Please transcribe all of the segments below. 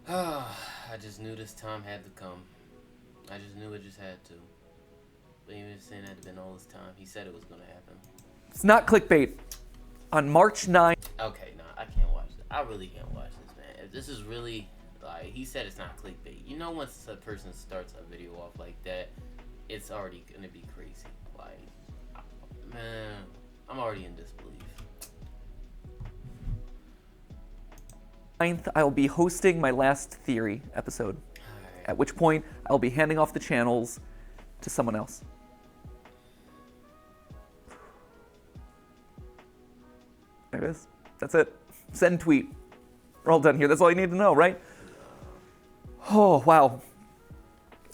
I just knew this time had to come. I just knew it just had to. But even if saying that had been all this time, he said it was gonna happen. It's not clickbait. On March 9th. Okay, nah, I can't watch this. I really can't watch this, man. If this is really, like, he said it's not clickbait. You know, once a person starts a video off like that, it's already gonna be crazy. Like, man, I'm already in disbelief. I'll be hosting my last Theory episode, at which point I'll be handing off the channels to someone else. There it is. That's it. Send tweet. We're all done here. That's all you need to know, right? Oh, wow.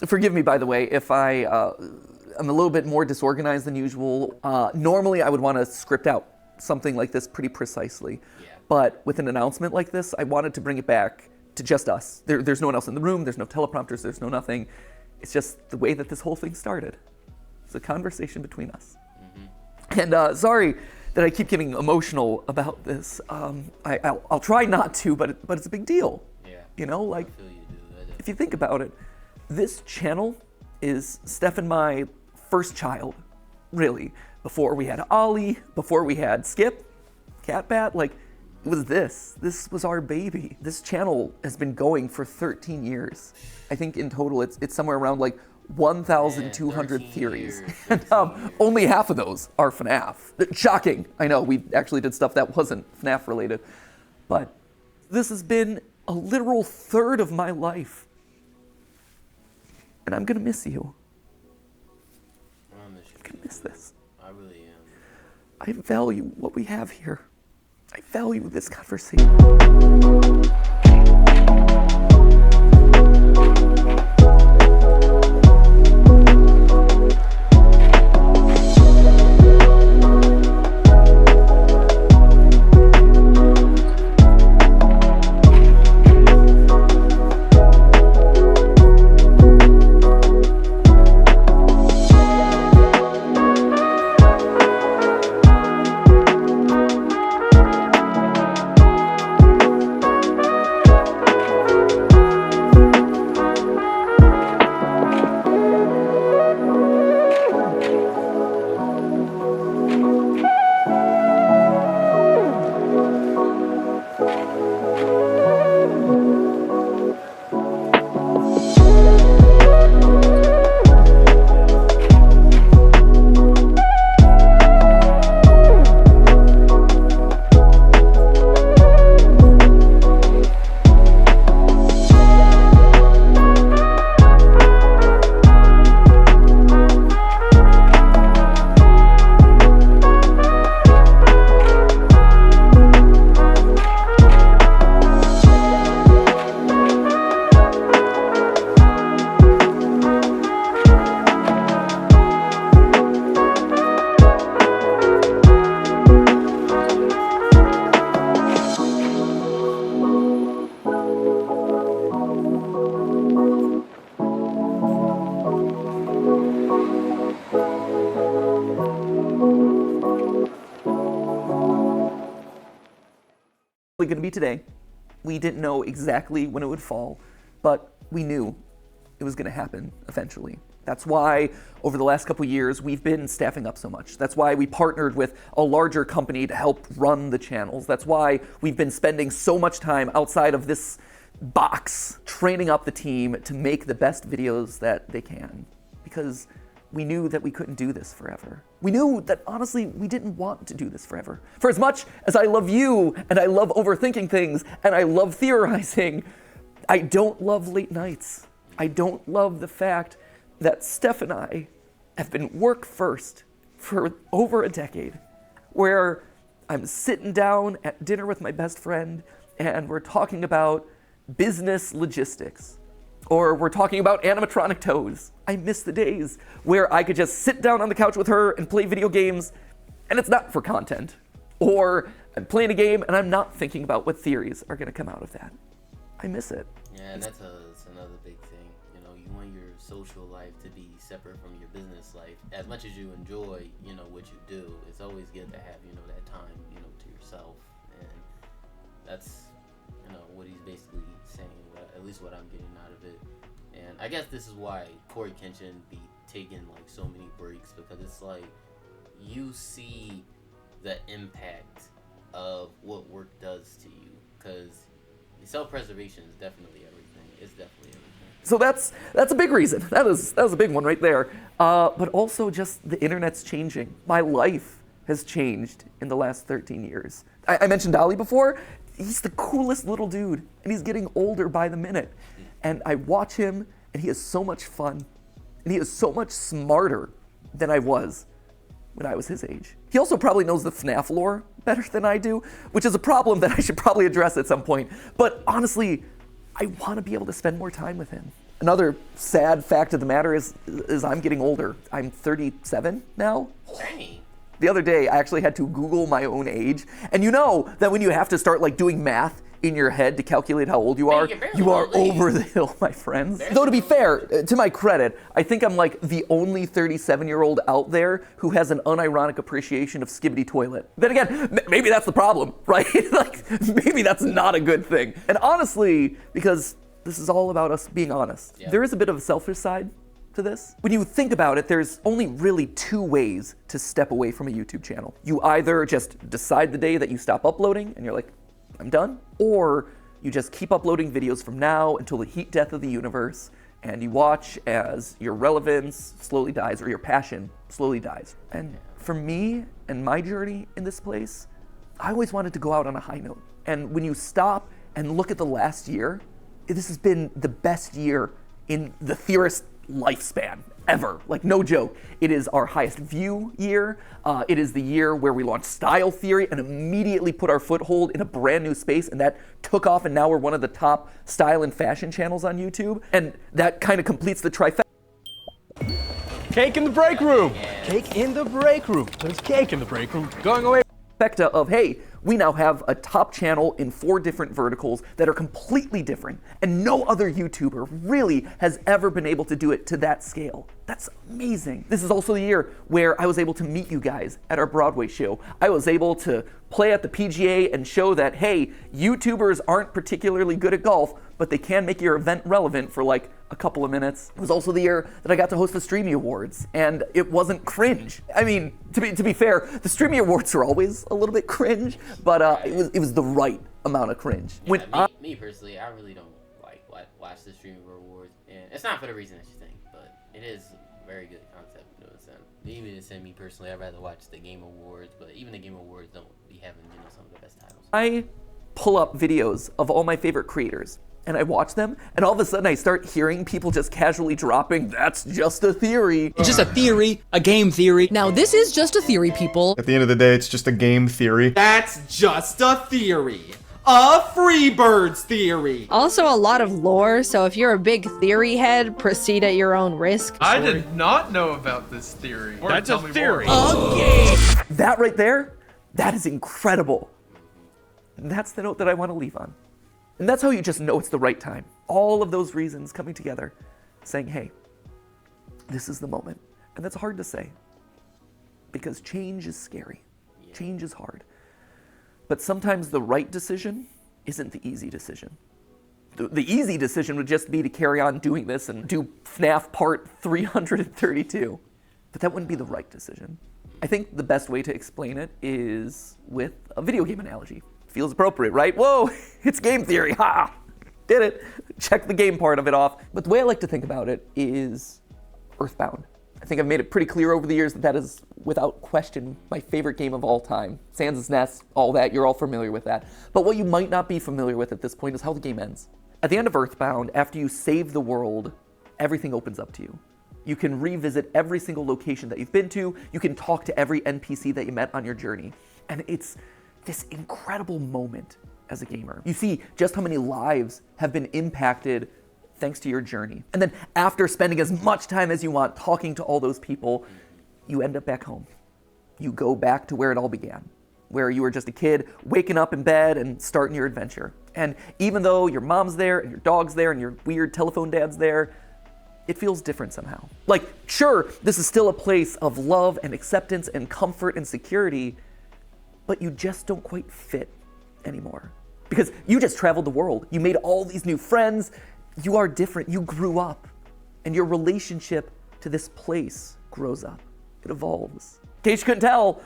Forgive me, by the way, if I'm a little bit more disorganized than usual. Normally, I would want to script out something like this pretty precisely. Yeah. But with an announcement like this, I wanted to bring it back to just us. There's no one else in the room. There's no teleprompters. There's no nothing. It's just the way that this whole thing started. It's a conversation between us. Mm-hmm. And sorry that I keep getting emotional about this. I'll try not to, but it's a big deal. Yeah. You know, like, I feel you, dude. if you think about it, this channel is Steph and my first child, really. Before we had Ollie, before we had Skip, Catbat, like, it was this. This was our baby. This channel has been going for 13 years. I think in total it's somewhere around like 1,200 theories. And only half of those are FNAF. Shocking. I know, we actually did stuff that wasn't FNAF related. But this has been a literal third of my life. And I'm gonna miss you. I miss you. I'm gonna miss this. I really am. I value what we have here. I value this conversation. Going to be today. We didn't know exactly when it would fall, but we knew it was going to happen eventually. That's why over the last couple years we've been staffing up so much. That's why we partnered with a larger company to help run the channels. That's why we've been spending so much time outside of this box training up the team to make the best videos that they can, because we knew that we couldn't do this forever. We knew that, honestly, we didn't want to do this forever. For as much as I love you, and I love overthinking things, and I love theorizing, I don't love late nights. I don't love the fact that Steph and I have been work first for over a decade, where I'm sitting down at dinner with my best friend, and we're talking about business logistics. Or we're talking about animatronic toes. I miss the days where I could just sit down on the couch with her and play video games, and it's not for content. Or I'm playing a game and I'm not thinking about what theories are gonna come out of that. I miss it. Yeah, and that's another big thing. You know, you want your social life to be separate from your business life. As much as you enjoy, you know, what you do, it's always good to have, you know, that time, you know, to yourself. And that's, you know, what he's basically saying. at least what I'm getting out of it. And I guess this is why Corey Kenshin be taking like so many breaks, because it's like you see the impact of what work does to you, because self-preservation is definitely everything. It's definitely everything. So that's a big reason. That was a big one right there. But also just the internet's changing. My life has changed in the last 13 years. I mentioned Dolly before. He's the coolest little dude, and he's getting older by the minute. And I watch him, and he is so much fun, and he is so much smarter than I was when I was his age. He also probably knows the FNAF lore better than I do, which is a problem that I should probably address at some point. But honestly, I want to be able to spend more time with him. Another sad fact of the matter is I'm getting older. I'm 37 now. Dang. The other day, I actually had to Google my own age. And you know that when you have to start like doing math in your head to calculate how old you are, you are over the hill, my friends. Though to be fair, to my credit, I think I'm like the only 37-year-old out there who has an unironic appreciation of Skibidi Toilet. Then again, maybe that's the problem, right? Like, maybe that's not a good thing. And honestly, because this is all about us being honest, there is a bit of a selfish side to this. When you think about it, there's only really two ways to step away from a YouTube channel. You either just decide the day that you stop uploading and you're like, I'm done, or you just keep uploading videos from now until the heat death of the universe, and you watch as your relevance slowly dies or your passion slowly dies. And for me and my journey in this place, I always wanted to go out on a high note. And when you stop and look at the last year, this has been the best year in the theorist lifespan ever. Like, no joke. It is our highest view year. It is the year where we launched Style Theory and immediately put our foothold in a brand new space, and that took off, and now we're one of the top style and fashion channels on YouTube. And that kind of completes the trifecta. Cake in the break room. Cake in the break room. There's cake in the break room. Going away. Of, hey, we now have a top channel in 4 different verticals that are completely different, and no other YouTuber really has ever been able to do it to that scale. That's amazing. This is also the year where I was able to meet you guys at our Broadway show. I was able to play at the PGA and show that, hey, YouTubers aren't particularly good at golf, but they can make your event relevant for like a couple of minutes. It was also the year that I got to host the Streamy Awards, and it wasn't cringe. I mean, to be fair, the Streamy Awards are always a little bit cringe, but it was the right amount of cringe. Yeah, me personally, I really don't like watch the Streamy Awards, and it's not for the reason that you think, but it is a very good concept to a sense. Even to send me personally, I'd rather watch the Game Awards, but even the Game Awards don't be having some of the best titles. I pull up videos of all my favorite creators, and I watch them, and all of a sudden I start hearing people just casually dropping, "That's just a theory." It's just a theory, a game theory. Now this is just a theory, people. At the end of the day, it's just a game theory. That's just a theory. A Freebirds theory. Also a lot of lore, so if you're a big theory head, proceed at your own risk. I did not know about this theory. That's a theory. That right there, that is incredible. And that's the note that I want to leave on. And that's how you just know it's the right time. All of those reasons coming together, saying, hey, this is the moment. And that's hard to say, because change is scary. Change is hard. But sometimes the right decision isn't the easy decision. The easy decision would just be to carry on doing this and do FNAF part 332. But that wouldn't be the right decision. I think the best way to explain it is with a video game analogy. Feels appropriate, right? Whoa, it's game theory, ha! Did it. Check the game part of it off. But the way I like to think about it is Earthbound. I think I've made it pretty clear over the years that that is, without question, my favorite game of all time. Sans' Nest, all that, you're all familiar with that. But what you might not be familiar with at this point is how the game ends. At the end of Earthbound, after you save the world, everything opens up to you. You can revisit every single location that you've been to. You can talk to every NPC that you met on your journey. And it's this incredible moment as a gamer. You see just how many lives have been impacted thanks to your journey. And then after spending as much time as you want talking to all those people, you end up back home. You go back to where it all began, where you were just a kid waking up in bed and starting your adventure. And even though your mom's there and your dog's there and your weird telephone dad's there, it feels different somehow. Like, sure, this is still a place of love and acceptance and comfort and security, but you just don't quite fit anymore. Because you just traveled the world. You made all these new friends, You are different. You grew up, and your relationship to this place grows up. It evolves. In case you couldn't tell,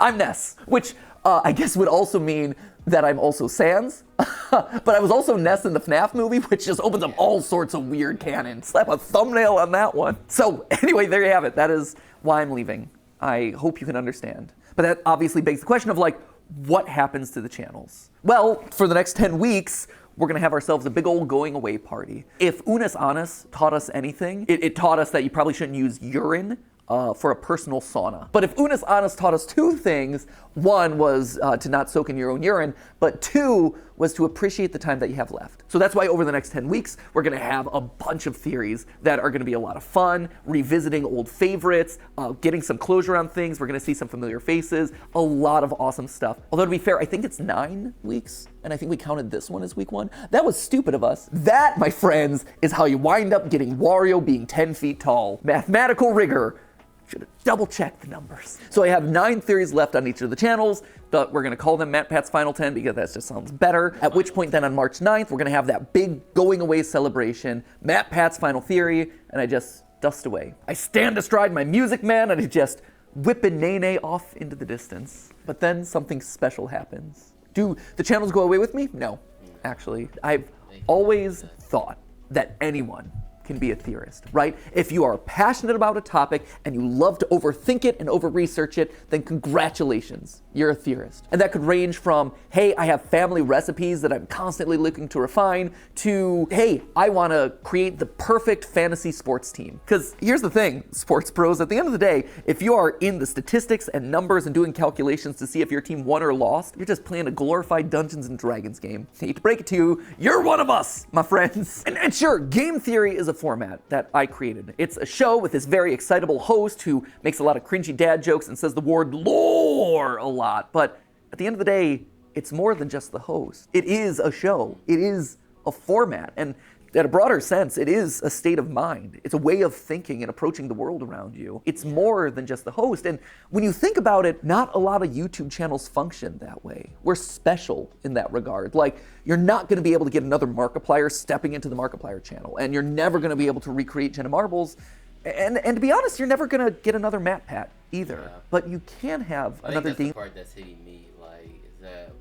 I'm Ness, which I guess would also mean that I'm also Sans, but I was also Ness in the FNAF movie, which just opens up all sorts of weird canon. Slap a thumbnail on that one. So anyway, there you have it. That is why I'm leaving. I hope you can understand. But that obviously begs the question of like, what happens to the channels? Well, for the next 10 weeks, we're gonna have ourselves a big old going away party. If Unis Annus taught us anything, it taught us that you probably shouldn't use urine for a personal sauna. But if Unis Annus taught us two things, one was to not soak in your own urine, but two was to appreciate the time that you have left. So that's why over the next 10 weeks, we're gonna have a bunch of theories that are gonna be a lot of fun, revisiting old favorites, getting some closure on things, we're gonna see some familiar faces, a lot of awesome stuff. Although to be fair, I think it's 9 weeks, and I think we counted this one as week 1. That was stupid of us. That, my friends, is how you wind up getting Wario being 10 feet tall. Mathematical rigor. Should have double checked the numbers. So I have 9 theories left on each of the channels, but we're gonna call them Matpat's Final 10 because that just sounds better. At which point then on March 9th, we're gonna have that big going away celebration, Matpat's Final Theory, and I just dust away. I stand astride my Music Man and I just whip a Nene off into the distance. But then something special happens. Do the channels go away with me? No, actually. I've always thought that anyone can be a theorist, right? If you are passionate about a topic and you love to overthink it and over-research it, then congratulations, you're a theorist. And that could range from, hey, I have family recipes that I'm constantly looking to refine, to, hey, I wanna create the perfect fantasy sports team. Because here's the thing, sports pros, at the end of the day, if you are in the statistics and numbers and doing calculations to see if your team won or lost, you're just playing a glorified Dungeons and Dragons game. I hate to break it to you, you're one of us, my friends. And sure, game theory is a format that I created. It's a show with this very excitable host who makes a lot of cringy dad jokes and says the word lore a lot, but at the end of the day, it's more than just the host. It is a show. It is a format, and in a broader sense, it is a state of mind. It's a way of thinking and approaching the world around you. It's more than just the host, and when you think about it, not a lot of YouTube channels function that way. We're special in that regard. Like, you're not gonna be able to get another Markiplier stepping into the Markiplier channel, and you're never gonna be able to recreate Jenna Marbles, and to be honest, you're never gonna get another Matpat either. Yeah. But you can have I another think that's the part that's hitting me, like, is that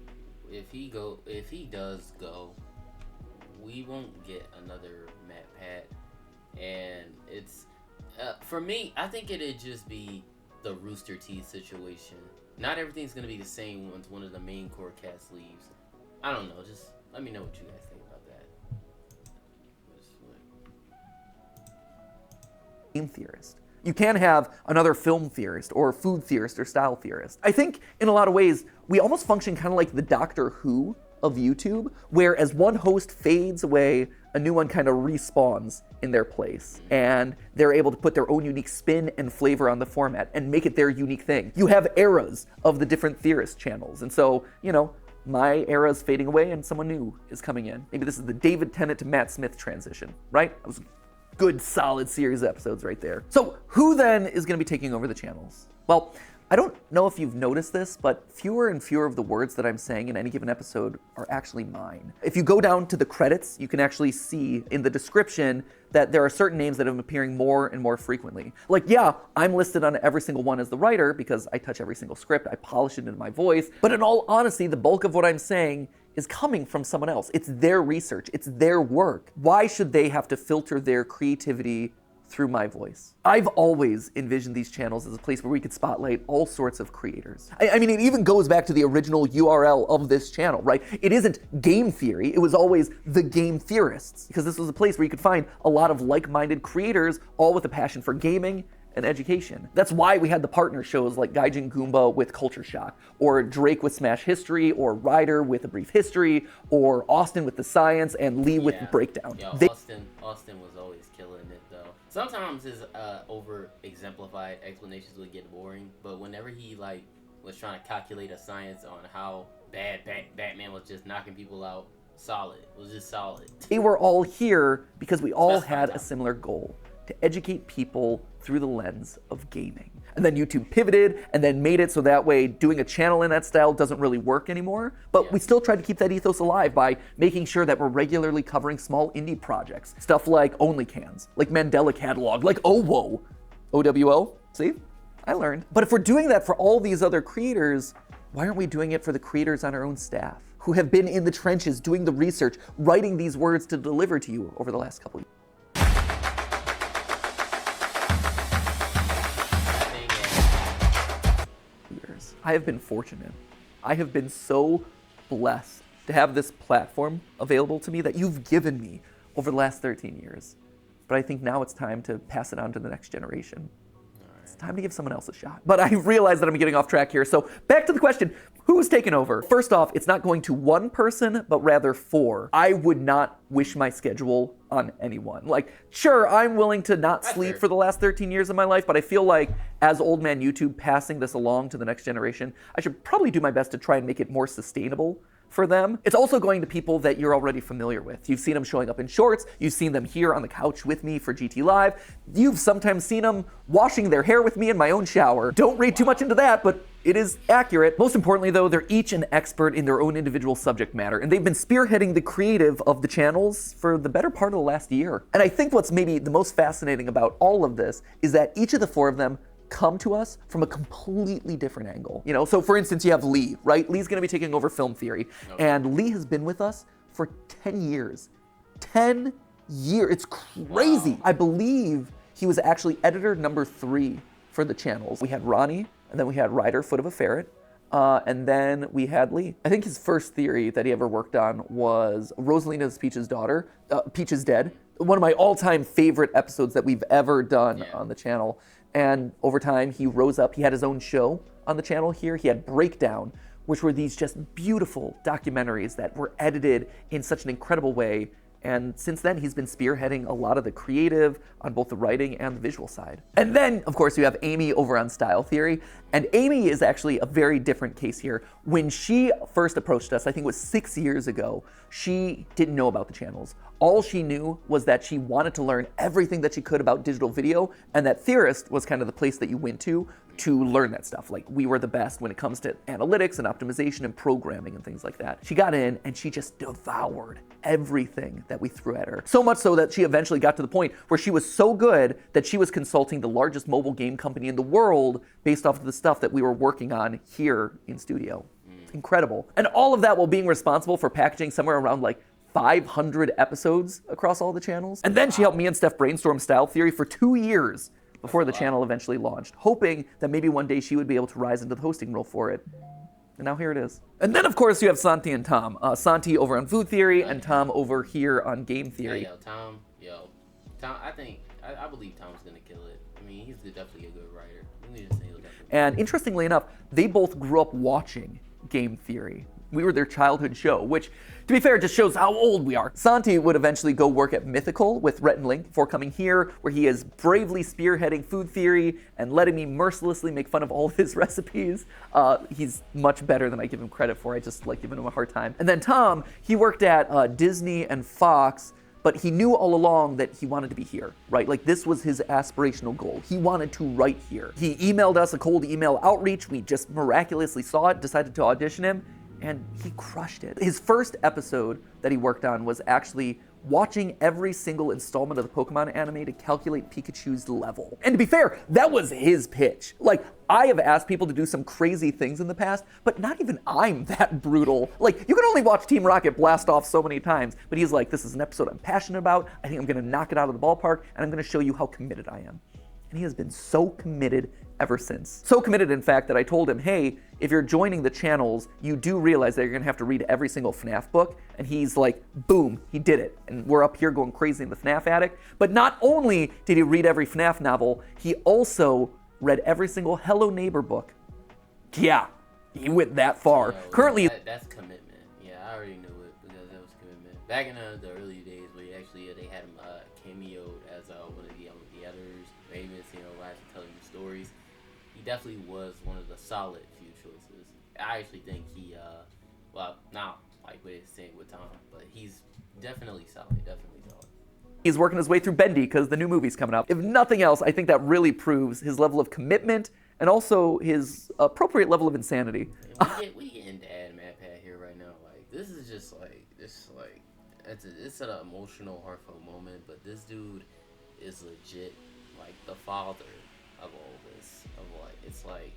if he does go, we won't get another Matpat, and it's for me, I think it'd just be the Rooster Teeth situation. Not everything's gonna be the same once one of the main core cast leaves. I don't know, just let me know what you guys think about that. Game theorist. You can have another film theorist or food theorist or style theorist. I think in a lot of ways, we almost function kind of like the Doctor Who of YouTube, where as one host fades away, a new one kind of respawns in their place. And they're able to put their own unique spin and flavor on the format and make it their unique thing. You have eras of the different theorist channels. And so, you know, my era is fading away and someone new is coming in. Maybe this is the David Tennant to Matt Smith transition, right? That was a good, solid series of episodes right there. So who then is gonna be taking over the channels? Well, I don't know if you've noticed this, but fewer and fewer of the words that I'm saying in any given episode are actually mine. If you go down to the credits, you can actually see in the description that there are certain names that have been appearing more and more frequently. Like, yeah, I'm listed on every single one as the writer because I touch every single script, I polish it into my voice, but in all honesty, the bulk of what I'm saying is coming from someone else. It's their research, it's their work. Why should they have to filter their creativity through my voice? I've always envisioned these channels as a place where we could spotlight all sorts of creators. I mean, it even goes back to the original URL of this channel, right? It isn't game theory, it was always the game theorists, because this was a place where you could find a lot of like-minded creators, all with a passion for gaming and education. That's why we had the partner shows like Gaijin Goomba with Culture Shock, or Drake with Smash History, or Ryder with A Brief History, or Austin with the Science, and Lee with Breakdown. Yo, Austin was always killing it though. Sometimes his over-exemplified explanations would get boring, but whenever he like was trying to calculate a science on how bad Batman was just knocking people out, solid. It was just solid. They were all here because we all had a similar goal: to educate people through the lens of gaming. and then YouTube pivoted and then made it so that way doing a channel in that style doesn't really work anymore. But we still tried to keep that ethos alive by making sure that we're regularly covering small indie projects. Stuff like OnlyCans, like Mandela Catalog, like OWO. OWO? See? I learned. But if we're doing that for all these other creators, why aren't we doing it for the creators on our own staff who have been in the trenches doing the research, writing these words to deliver to you over the last couple of years? I have been fortunate. I have been so blessed to have this platform available to me that you've given me over the last 13 years. But I think now it's time to pass it on to the next generation. It's time to give someone else a shot. But I realize that I'm getting off track here. So back to the question, who's taking over? First off, it's not going to one person, but rather 4. I would not wish my schedule on anyone. Like, sure, I'm willing to not sleep for the last 13 years of my life, but I feel like as old man YouTube passing this along to the next generation, I should probably do my best to try and make it more sustainable for them. It's also going to people that you're already familiar with. You've seen them showing up in shorts. You've seen them here on the couch with me for GT Live. You've sometimes seen them washing their hair with me in my own shower. Don't read too much into that, but it is accurate. Most importantly though, they're each an expert in their own individual subject matter, and they've been spearheading the creative of the channels for the better part of the last year. And I think what's maybe the most fascinating about all of this is that each of the 4 of them come to us from a completely different angle. You know, so for instance, you have Lee, right? Lee's gonna be taking over film theory. And Lee has been with us for 10 years. 10 years, it's crazy. Wow. I believe he was actually editor number 3 for the channels. We had Ronnie, and then we had Ryder, Foot of a Ferret, and then we had Lee. I think his first theory that he ever worked on was Rosalina's Peach's daughter, Peach is Dead. One of my all-time favorite episodes that we've ever done on the channel. And over time, he rose up. He had his own show on the channel here. He had Breakdown, which were these just beautiful documentaries that were edited in such an incredible way. And since then, he's been spearheading a lot of the creative on both the writing and the visual side. And then, of course, you have Amy over on Style Theory. And Amy is actually a very different case here. When she first approached us, I think it was 6 years ago, she didn't know about the channels. All she knew was that she wanted to learn everything that she could about digital video, and that Theorist was kind of the place that you went to learn that stuff. Like, we were the best when it comes to analytics and optimization and programming and things like that. She got in and she just devoured everything that we threw at her. So much so that she eventually got to the point where she was so good that she was consulting the largest mobile game company in the world based off of the stuff that we were working on here in studio. Incredible. And all of that while being responsible for packaging somewhere around like 500 episodes across all the channels. And then she helped me and Steph brainstorm Style Theory for 2 years before the channel eventually launched, hoping that maybe one day she would be able to rise into the hosting role for it. And now here it is. And then of course you have Santi and Tom. Santi over on Food Theory and Tom over here on Game Theory. Hey, Tom, I believe Tom's gonna kill it. I mean, he's definitely a good writer. And interestingly enough, they both grew up watching Game Theory. We were their childhood show, which, to be fair, just shows how old we are. Santi would eventually go work at Mythical with Rhett and Link before coming here, where he is bravely spearheading Food Theory and letting me mercilessly make fun of all of his recipes. He's much better than I give him credit for. I just like giving him a hard time. And then Tom, he worked at Disney and Fox, but he knew all along that he wanted to be here, right? Like, this was his aspirational goal. He wanted to write here. He emailed us a cold email outreach. We just miraculously saw it, decided to audition him, and he crushed it. His first episode that he worked on was actually watching every single installment of the Pokemon anime to calculate Pikachu's level. And to be fair, that was his pitch. Like, I have asked people to do some crazy things in the past, but not even I'm that brutal. Like, you can only watch Team Rocket blast off so many times, but he's like, this is an episode I'm passionate about. I think I'm gonna knock it out of the ballpark, and I'm gonna show you how committed I am. And he has been so committed ever since. So committed, in fact, that I told him, hey, if you're joining the channels, you do realize that you're gonna have to read every single FNAF book. And he's like, boom, he did it. And we're up here going crazy in the FNAF attic. But not only did he read every FNAF novel, he also read every single Hello Neighbor book. Yeah, he went that far. Yeah, Currently, that's commitment. Yeah, I already knew it because that was commitment. Back in the early days, where actually they had him cameoed as one of the editors, famous, actually telling you stories. He definitely was one of the solid few choices. I actually think he, well, not like what he's saying with Tom, but he's definitely solid. he's working his way through Bendy because the new movie's coming up. If nothing else, I think that really proves his level of commitment and also his appropriate level of insanity. We getting dad Matpat here right now. Like this is just like it's an emotional, heartfelt moment. But this dude is legit like the father of all this. It's like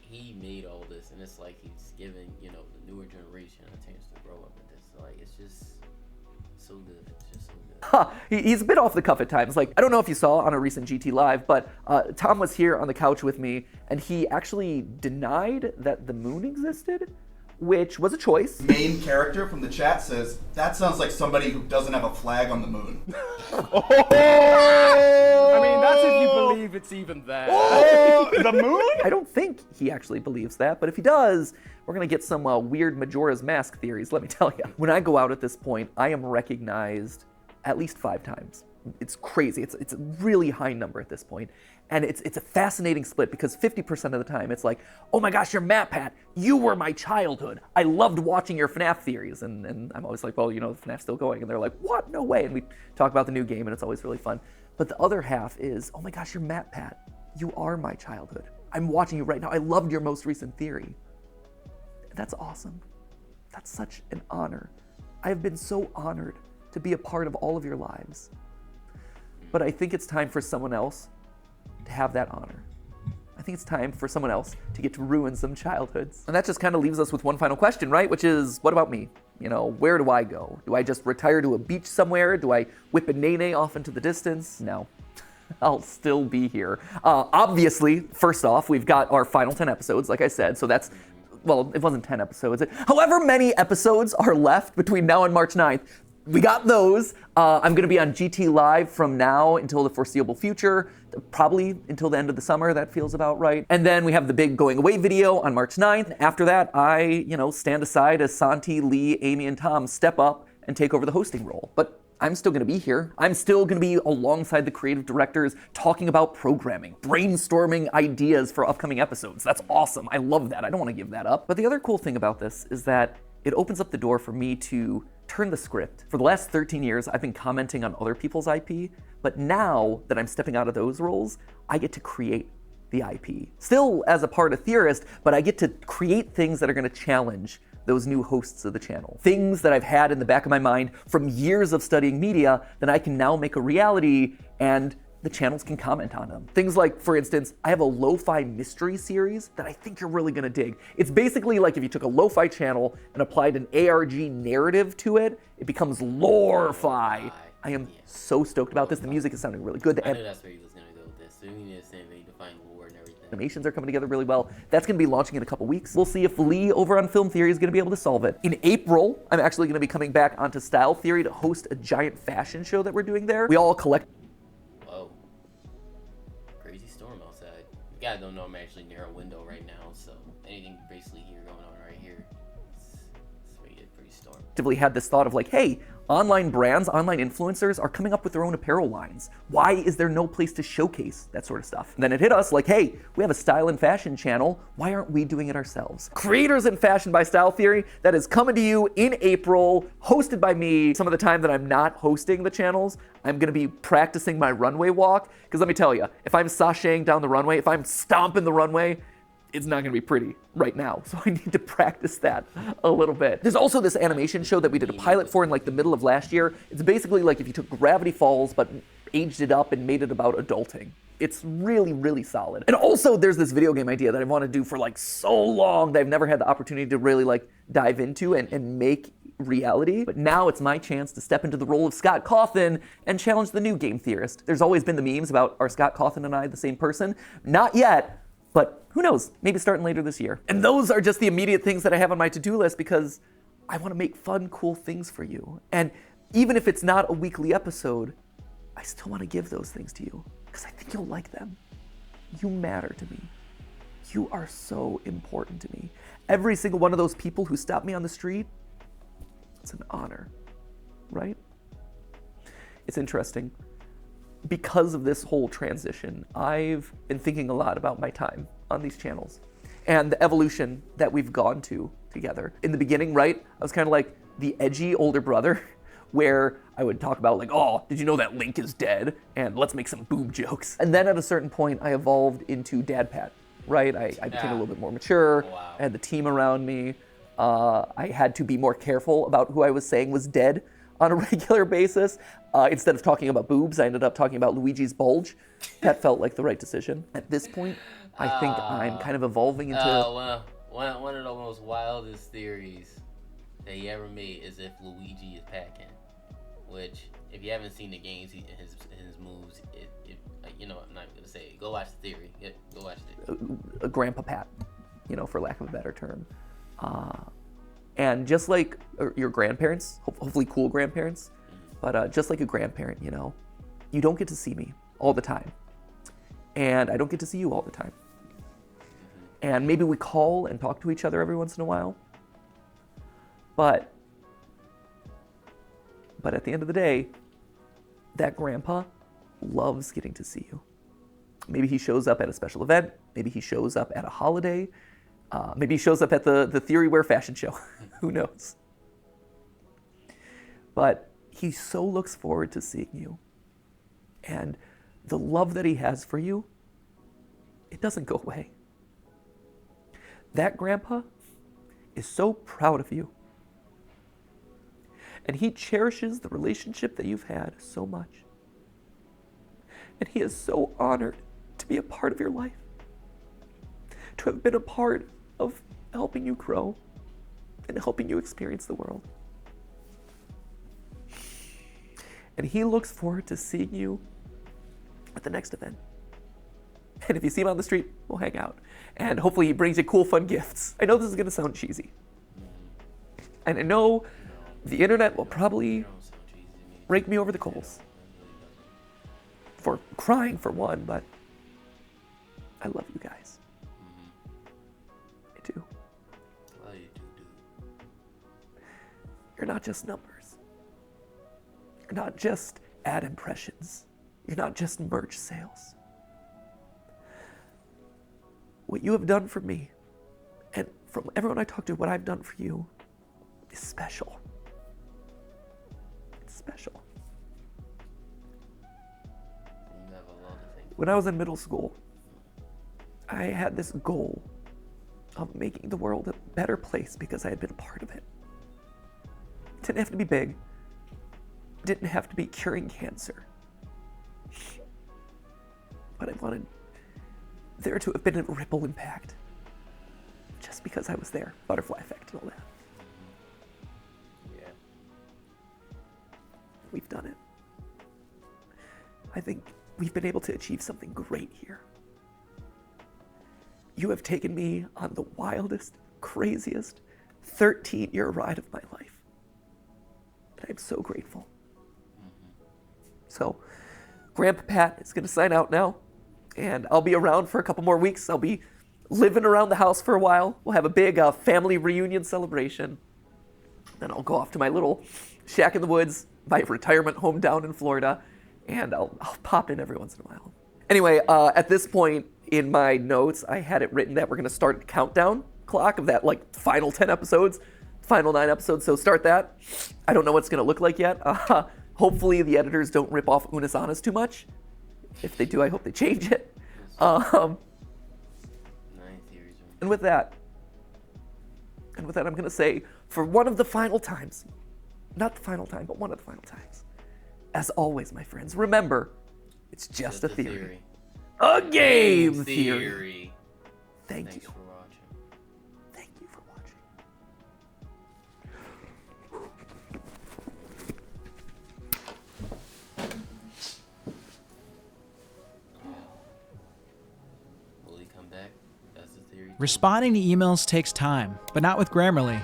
he made all this, and it's like he's giving the newer generation a chance to grow up with this. Like it's just so good. It's just so good. He's a bit off the cuff at times. Like, I don't know if you saw on a recent GT Live, but Tom was here on the couch with me, and he actually denied that the moon existed, which was a choice. Main character from the chat says, that sounds like somebody who doesn't have a flag on the moon. I mean, that's if you believe it's even there. The moon? I don't think he actually believes that, but if he does, we're gonna get some weird Majora's Mask theories, let me tell you. When I go out at this point, I am recognized at least 5 times. It's crazy. It's a really high number at this point. And it's a fascinating split because 50% of the time it's like, oh my gosh, you're Matpat. You were my childhood. I loved watching your FNAF theories. And I'm always like, well, FNAF's still going. And they're like, what? No way. And we talk about the new game and it's always really fun. But the other half is, oh my gosh, you're Matpat. You are my childhood. I'm watching you right now. I loved your most recent theory. That's awesome. That's such an honor. I have been so honored to be a part of all of your lives. But I think it's time for someone else to have that honor. I think it's time for someone else to get to ruin some childhoods. And that just kind of leaves us with one final question, right? Which is, what about me? Where do I go? Do I just retire to a beach somewhere? Do I whip a nene off into the distance? No. I'll still be here. Obviously, first off, we've got our final 10 episodes, like I said, so that's, well, it wasn't 10 episodes. However many episodes are left between now and March 9th, we got those. I'm going to be on GT Live from now until the foreseeable future, probably until the end of the summer. That feels about right. And then we have the big going away video on March 9th. After that, I, stand aside as Santi, Lee, Amy, and Tom step up and take over the hosting role. But I'm still going to be here. I'm still going to be alongside the creative directors talking about programming, brainstorming ideas for upcoming episodes. That's awesome. I love that. I don't want to give that up. But the other cool thing about this is that it opens up the door for me to turn the script. For the last 13 years, I've been commenting on other people's IP, but now that I'm stepping out of those roles, I get to create the IP. Still as a part of Theorist, but I get to create things that are going to challenge those new hosts of the channel. Things that I've had in the back of my mind from years of studying media that I can now make a reality, and the channels can comment on them. Things like, for instance, I have a lo-fi mystery series that I think you're really gonna dig. It's basically like if you took a lo-fi channel and applied an ARG narrative to it, it becomes lore-fi. I am so stoked about this. The music is sounding really good. I knew that's where he was gonna go with this. So you need to say they define lore and everything. Animations are coming together really well. That's gonna be launching in a couple weeks. We'll see if Lee over on Film Theory is gonna be able to solve it. In April, I'm actually gonna be coming back onto Style Theory to host a giant fashion show that we're doing there. We all collect. You guys don't know I'm actually near a window right now, so anything basically here going on right here, it's pretty stormy. Actively had this thought of like, hey, online brands, online influencers are coming up with their own apparel lines. Why is there no place to showcase that sort of stuff? And then it hit us like, hey, we have a style and fashion channel. Why aren't we doing it ourselves? Creators in Fashion by Style Theory, that is coming to you in April, hosted by me. Some of the time that I'm not hosting the channels, I'm gonna be practicing my runway walk. Because let me tell you, if I'm sashaying down the runway, if I'm stomping the runway, it's not gonna be pretty right now. So I need to practice that a little bit. There's also this animation show that we did a pilot for in like the middle of last year. It's basically like if you took Gravity Falls, but aged it up and made it about adulting. It's really, really solid. And also there's this video game idea that I want to do for like so long that I've never had the opportunity to really like dive into and make reality. But now it's my chance to step into the role of Scott Cawthon and challenge the new game theorist. There's always been the memes about, are Scott Cawthon and I the same person? Not yet. But who knows, maybe starting later this year. And those are just the immediate things that I have on my to-do list because I want to make fun, cool things for you. And even if it's not a weekly episode, I still want to give those things to you because I think you'll like them. You matter to me. You are so important to me. Every single one of those people who stop me on the street, it's an honor, right? It's interesting. Because of this whole transition, I've been thinking a lot about my time on these channels and the evolution that we've gone to together. In the beginning, right, I was kind of like the edgy older brother where I would talk about like, oh, did you know that Link is dead? And let's make some boob jokes. And then at a certain point, I evolved into Dad Pat, right? I became a little bit more mature. Wow. I had the team around me. I had to be more careful about who I was saying was dead on a regular basis. Instead of talking about boobs, I ended up talking about Luigi's bulge. That felt like the right decision. At this point, I think I'm kind of evolving into... Well, one of the most wildest theories that he ever made is if Luigi is packing. Which, if you haven't seen the games, his moves, you know, I'm not going to say it. Go watch the theory. Yeah, go watch it. A Grandpa Pat, you know, for lack of a better term. And just like your grandparents, hopefully cool grandparents, but just like a grandparent, you know, you don't get to see me all the time. And I don't get to see you all the time. And maybe we call and talk to each other every once in a while. But at the end of the day, that grandpa loves getting to see you. Maybe he shows up at a special event. Maybe he shows up at a holiday. Maybe he shows up at the Theory Wear fashion show. Who knows? But he so looks forward to seeing you. And the love that he has for you, it doesn't go away. That grandpa is so proud of you. And he cherishes the relationship that you've had so much. And he is so honored to be a part of your life. To have been a part of helping you grow and helping you experience the world. And he looks forward to seeing you at the next event. And if you see him on the street, we'll hang out. And hopefully he brings you cool, fun gifts. I know this is going to sound cheesy. And I know the internet will probably rake me over the coals for crying for one, but I love you guys. I do. Well, you do. You're not just numbers. You're not just ad impressions. You're not just merch sales. What you have done for me, and from everyone I talk to, what I've done for you, is special. It's special. You have a lot to think. When I was in middle school, I had this goal of making the world a better place because I had been a part of it. It didn't have to be big. It didn't have to be curing cancer. But I wanted there to have been a ripple impact. Just because I was there. Butterfly effect and all that. Yeah. We've done it. I think we've been able to achieve something great here. You have taken me on the wildest, craziest 13-year ride of my life. And I'm so grateful. So, Grandpa Pat is going to sign out now. And I'll be around for a couple more weeks. I'll be living around the house for a while. We'll have a big family reunion celebration. Then I'll go off to my little shack in the woods, my retirement home down in Florida, and I'll pop in every once in a while. Anyway, at this point in my notes, I had it written that we're going to start a countdown clock of that like final 10 episodes, final 9 episodes, so start that. I don't know what it's going to look like yet. Hopefully the editors don't rip off Unis Honest too much. If they do, I hope they change it. And with that, I'm going to say, for one of the final times, not the final time, but one of the final times, as always, my friends, remember, it's just a theory. A game theory. Thank you. For watching. Thank you for watching. Will he come back? That's the theory. Responding to emails takes time, but not with Grammarly.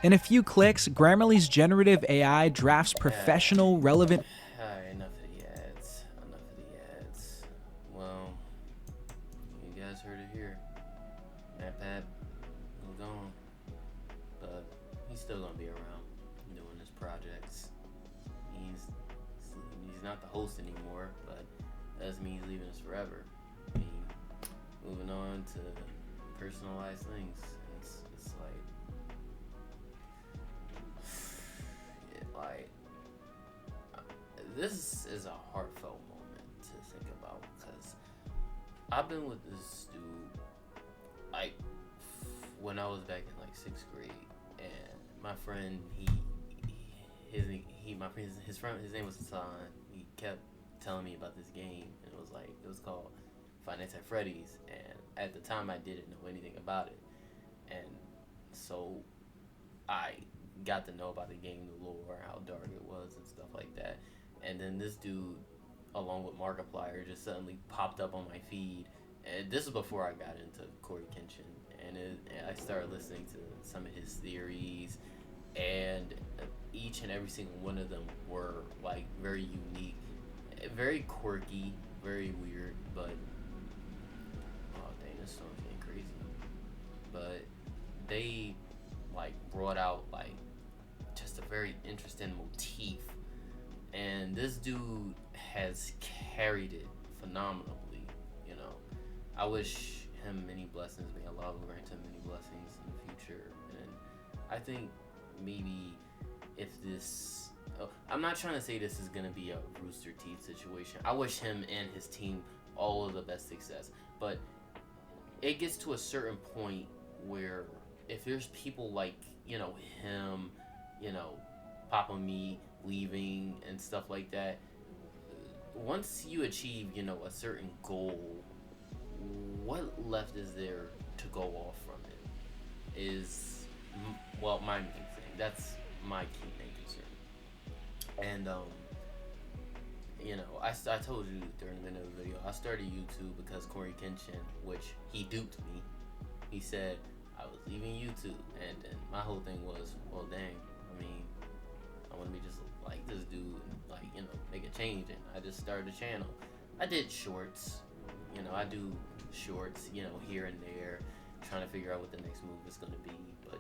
In a few clicks, Grammarly's generative AI drafts professional, relevant... Alright, enough of the ads. Well, you guys heard it here. Matpat is gone. But he's still gonna be around doing his projects. He's not the host anymore, but that doesn't mean he's leaving us forever. I mean, moving on to personalized things. It's like this is a heartfelt moment to think about because I've been with this dude when I was back in like 6th grade, and my friend, his name was Hassan. He kept telling me about this game, and it was called Five Nights at Freddy's, and at the time I didn't know anything about it, and so I got to know about the game, the lore, how dark it was, and stuff like that. And then this dude, along with Markiplier, just suddenly popped up on my feed. And this is before I got into Corey Kenshin, and I started listening to some of his theories, and each and every single one of them were like very unique, very quirky, very weird. But oh dang, this song's getting crazy. But they like brought out like just a very interesting motif, and this dude has carried it phenomenally. You know, I wish him many blessings. May Allah grant him many blessings in the future. And I think maybe if this, I'm not trying to say this is gonna be a Rooster Teeth situation. I wish him and his team all of the best success, but it gets to a certain point where if there's people like, you know, him, you know, Papa Me leaving and stuff like that, once you achieve, you know, a certain goal, what left is there to go off from it is, well, my main thing. That's my key main concern. And you know, I told you during the video, I started YouTube because Corey Kenshin, which he duped me, he said I was leaving YouTube, and then my whole thing was, well, dang, I mean, I want to be just like this dude, and like, you know, make a change, and I just started a channel. I did shorts, you know, I do shorts, you know, here and there, trying to figure out what the next move is going to be, but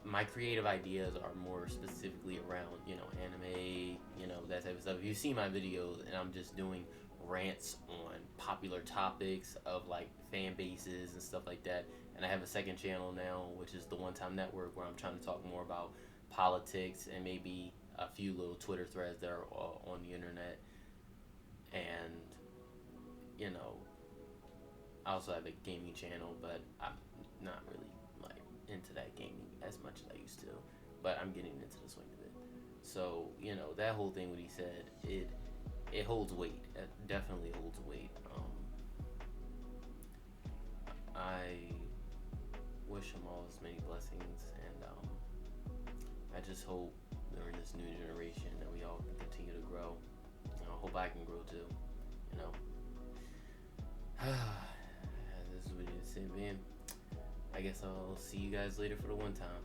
my creative ideas are more specifically around, you know, anime, you know, that type of stuff. If you see my videos and I'm just doing rants on popular topics of like fan bases and stuff like that, and I have a second channel now, which is the One Time Network, where I'm trying to talk more about politics and maybe a few little Twitter threads that are on the internet. And, you know, I also have a gaming channel, but I'm not really like into that gaming as much as I used to, but I'm getting into the swing of it. So, you know, that whole thing, what he said, it holds weight. It definitely holds weight. I wish him all as many blessings, and I just hope during this new generation that we all can continue to grow. I hope I can grow too, you know. This is what it is, man. I guess I'll see you guys later for the one time.